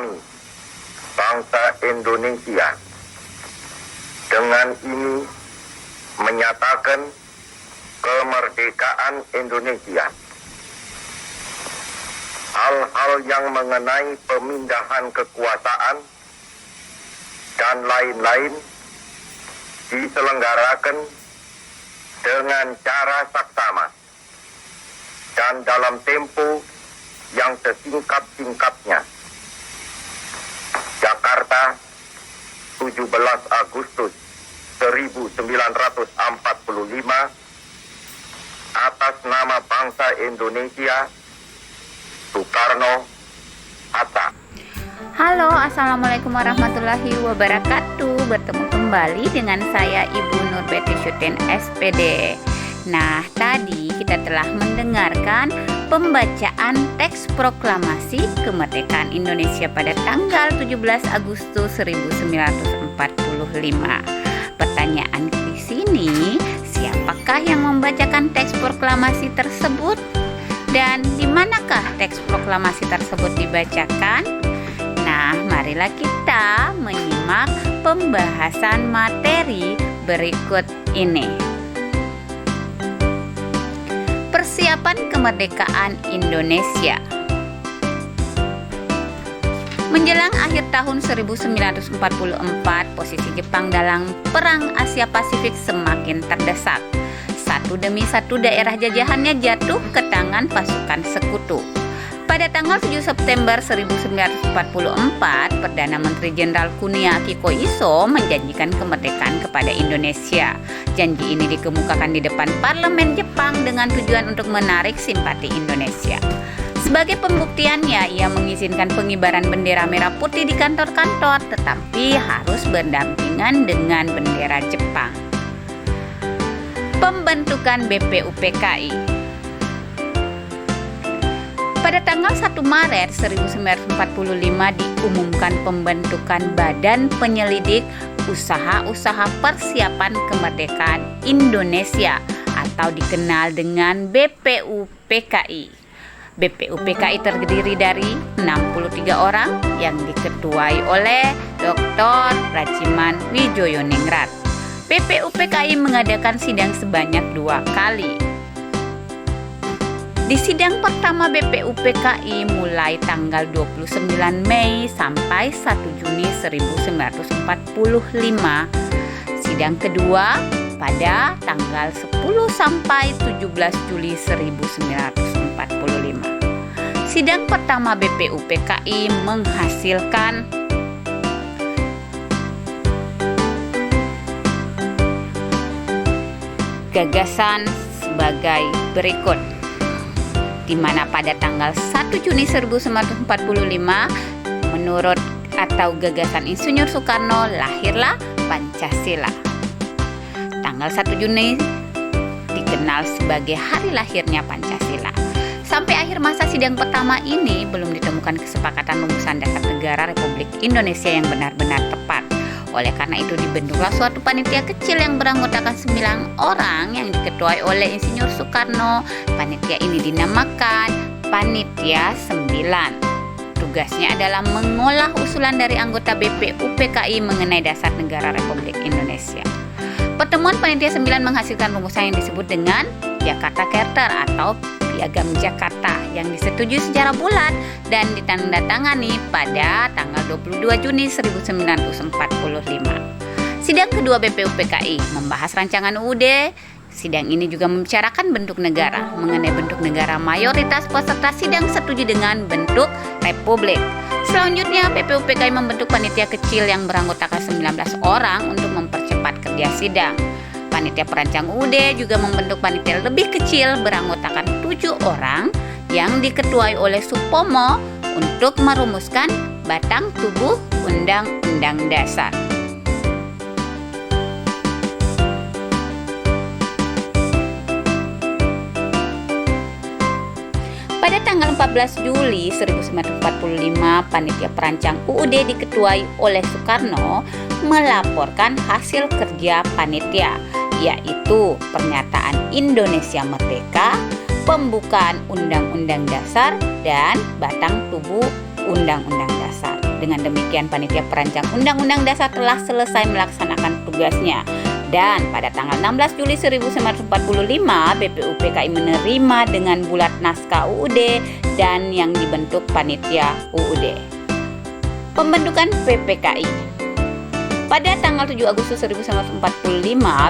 kami, bangsa Indonesia, dengan ini menyatakan kemerdekaan Indonesia. Hal-hal yang mengenai pemindahan kekuasaan dan lain-lain diselenggarakan dengan cara saksama dan dalam tempo yang sesingkat-singkatnya. Jakarta, 17 Agustus 1945, atas nama bangsa Indonesia, Soekarno, Hatta. Halo, Assalamualaikum warahmatullahi wabarakatuh. Bertemu kembali dengan saya Ibu Nurbeti Syutin SPD. Nah, tadi kita telah mendengarkan pembacaan teks proklamasi kemerdekaan Indonesia pada tanggal 17 Agustus 1945. Pertanyaan di sini, siapakah yang membacakan teks proklamasi tersebut? Dan di manakah teks proklamasi tersebut dibacakan? Nah, marilah kita menyimak pembahasan materi berikut ini. Persiapan kemerdekaan Indonesia. Menjelang akhir tahun 1944, posisi Jepang dalam Perang Asia Pasifik semakin terdesak. Satu demi satu daerah jajahannya jatuh ke tangan pasukan sekutu. Pada tanggal 7 September 1944, Perdana Menteri Jenderal Kuniaki Koiso menjanjikan kemerdekaan kepada Indonesia. Janji ini dikemukakan di depan parlemen Jepang dengan tujuan untuk menarik simpati Indonesia. Sebagai pembuktiannya, ia mengizinkan pengibaran bendera merah putih di kantor-kantor, tetapi harus berdampingan dengan bendera Jepang. Pembentukan BPUPKI. Pada tanggal 1 Maret 1945 diumumkan pembentukan Badan Penyelidik Usaha-Usaha Persiapan Kemerdekaan Indonesia atau dikenal dengan BPUPKI. BPUPKI terdiri dari 63 orang yang diketuai oleh Dr. Rajiman Wijoyoningrat. BPUPKI mengadakan sidang sebanyak 2 kali. Di sidang pertama BPUPKI mulai tanggal 29 Mei sampai 1 Juni 1945. Sidang kedua pada tanggal 10 sampai 17 Juli 1945. Sidang pertama BPUPKI menghasilkan gagasan sebagai berikut, di mana pada tanggal 1 Juni 1945 menurut atau gagasan Insinyur Soekarno lahirlah Pancasila. Tanggal 1 Juni dikenal sebagai hari lahirnya Pancasila. Sampai akhir masa sidang pertama ini belum ditemukan kesepakatan rumusan dasar negara Republik Indonesia yang benar-benar tepat. Oleh karena itu dibentuklah suatu panitia kecil yang beranggotakan 9 orang yang diketuai oleh Insinyur Soekarno. Panitia ini dinamakan Panitia 9. Tugasnya adalah mengolah usulan dari anggota BPUPKI mengenai dasar negara Republik Indonesia. Pertemuan Panitia 9 menghasilkan rumusan yang disebut dengan Jakarta Charter atau Piagam Jakarta yang disetujui secara bulat dan ditandatangani pada tanggal 22 Juni 1945. Sidang kedua BPUPKI membahas rancangan UUD. Sidang ini juga membicarakan bentuk negara. Mengenai bentuk negara, mayoritas peserta sidang setuju dengan bentuk republik. Selanjutnya, BPUPKI membentuk panitia kecil yang beranggotakan 19 orang untuk mempercepat kerja sidang. Panitia perancang UUD juga membentuk panitia lebih kecil beranggotakan 7 orang yang diketuai oleh Supomo untuk merumuskan batang tubuh Undang-Undang Dasar. Pada tanggal 14 Juli 1945, panitia perancang UUD diketuai oleh Soekarno melaporkan hasil kerja panitia, yaitu pernyataan Indonesia Merdeka, pembukaan Undang-Undang Dasar, dan batang tubuh Undang-Undang Dasar. Dengan demikian, panitia perancang Undang-Undang Dasar telah selesai melaksanakan tugasnya. Dan pada tanggal 16 Juli 1945, BPUPKI menerima dengan bulat naskah UUD dan yang dibentuk panitia UUD. Pembentukan PPKI. Pada tanggal 7 Agustus 1945,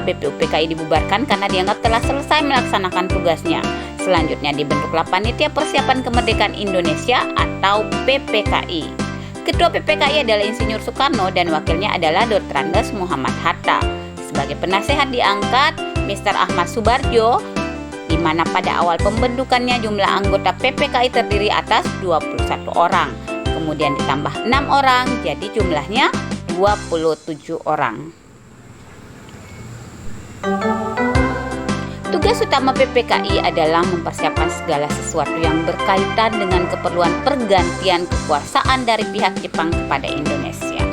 BPUPKI dibubarkan karena dianggap telah selesai melaksanakan tugasnya. Selanjutnya dibentuklah Panitia Persiapan Kemerdekaan Indonesia atau PPKI. Ketua PPKI adalah Insinyur Soekarno dan wakilnya adalah Dr. Andes Muhammad Hatta. Sebagai penasehat diangkat Mr. Ahmad Soebardjo, di mana pada awal pembentukannya jumlah anggota PPKI terdiri atas 21 orang. Kemudian ditambah 6 orang, jadi jumlahnya 27 orang. Tugas utama PPKI adalah mempersiapkan segala sesuatu yang berkaitan dengan keperluan pergantian kekuasaan dari pihak Jepang kepada Indonesia.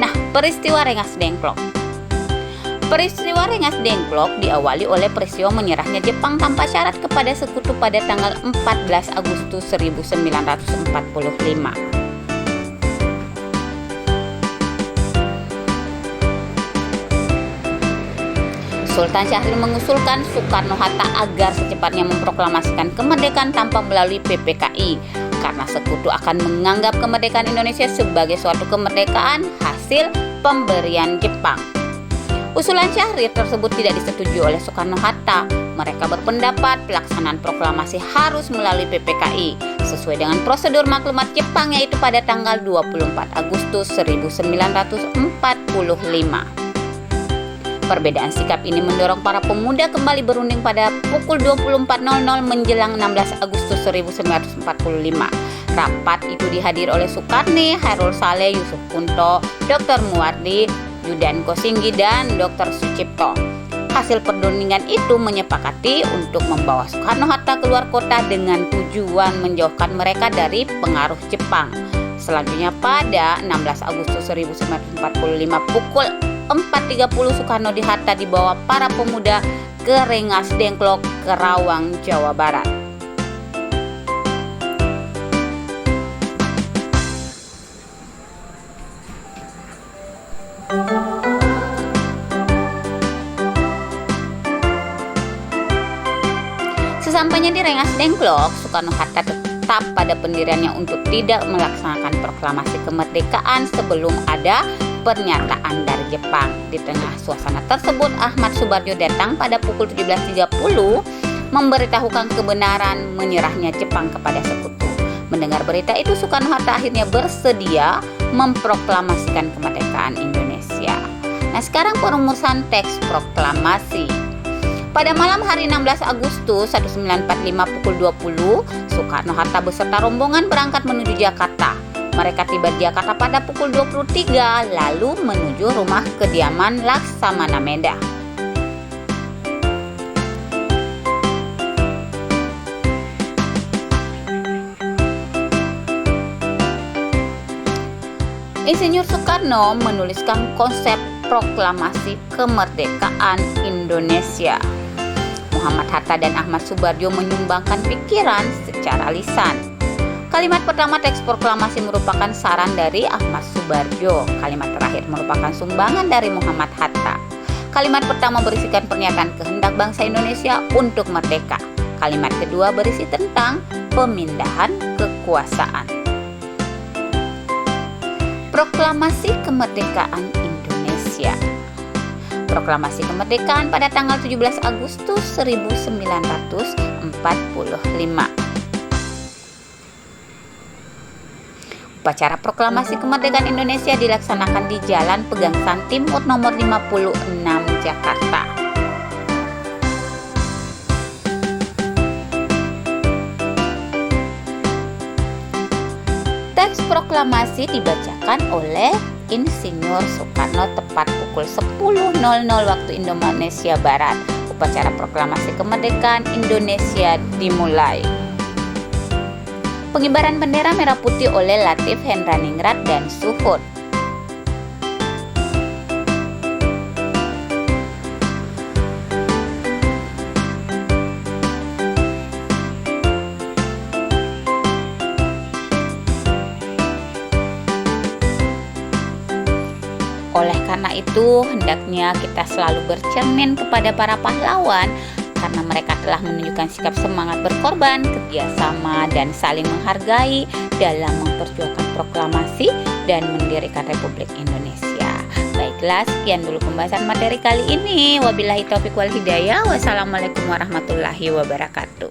Nah, peristiwa Rengas Dengklok. Peristiwa Rengas Dengklok diawali oleh peristiwa menyerahnya Jepang tanpa syarat kepada sekutu pada tanggal 14 Agustus 1945. Sultan Syahrir mengusulkan Soekarno-Hatta agar secepatnya memproklamasikan kemerdekaan tanpa melalui PPKI karena sekutu akan menganggap kemerdekaan Indonesia sebagai suatu kemerdekaan hasil pemberian Jepang. Usulan Syahrir tersebut tidak disetujui oleh Soekarno-Hatta. Mereka berpendapat pelaksanaan proklamasi harus melalui PPKI sesuai dengan prosedur maklumat Jepang yaitu pada tanggal 24 Agustus 1945. Perbedaan sikap ini mendorong para pemuda kembali berunding pada pukul 24.00 menjelang 16 Agustus 1945. Rapat itu dihadiri oleh Soekarni, Hairul Saleh, Yusuf Kunto, Dr. Muwardi, Yudan Kosinggi, dan Dr. Sucipto. Hasil perundingan itu menyepakati untuk membawa Soekarno-Hatta keluar kota dengan tujuan menjauhkan mereka dari pengaruh Jepang. Selanjutnya pada 16 Agustus 1945 pukul 4.30 Soekarno Hatta dibawa para pemuda ke Rengas Dengklok, Kerawang, Jawa Barat. Sesampainya di Rengas Dengklok, Soekarno-Hatta tetap pada pendiriannya untuk tidak melaksanakan proklamasi kemerdekaan sebelum ada pernyataan dari Jepang. Di tengah suasana tersebut, Ahmad Soebardjo datang pada pukul 17.30 memberitahukan kebenaran menyerahnya Jepang kepada sekutu. Mendengar berita itu, Soekarno-Hatta akhirnya bersedia memproklamasikan kemerdekaan Indonesia. Nah, sekarang perumusan teks proklamasi. Pada malam hari 16 Agustus 1945 pukul 20, Soekarno-Hatta beserta rombongan berangkat menuju Jakarta. Mereka tiba di Jakarta pada pukul 23, lalu menuju rumah kediaman Laksamana Meda. Insinyur Soekarno menuliskan konsep proklamasi kemerdekaan Indonesia. Muhammad Hatta dan Ahmad Soebardjo menyumbangkan pikiran secara lisan. Kalimat pertama teks proklamasi merupakan saran dari Ahmad Soebardjo. Kalimat terakhir merupakan sumbangan dari Muhammad Hatta. Kalimat pertama berisikan pernyataan kehendak bangsa Indonesia untuk merdeka. Kalimat kedua berisi tentang pemindahan kekuasaan. Proklamasi kemerdekaan Indonesia. Proklamasi kemerdekaan pada tanggal 17 Agustus 1945. Upacara proklamasi kemerdekaan Indonesia dilaksanakan di Jalan Pegangsaan Timur nomor 56 Jakarta. Teks proklamasi dibacakan oleh Insinyur Soekarno tepat pukul 10.00 waktu Indonesia Barat. Upacara proklamasi kemerdekaan Indonesia dimulai. Pengibaran bendera merah putih oleh Latif Hendraningrat dan Suhut. karena itu, hendaknya kita selalu bercermin kepada para pahlawan karena mereka telah menunjukkan sikap semangat berkorban, kerjasama, dan saling menghargai dalam memperjuangkan proklamasi dan mendirikan Republik Indonesia. Baiklah, sekian dulu pembahasan materi kali ini. Wabillahi taufiq wal hidayah. Wassalamualaikum warahmatullahi wabarakatuh.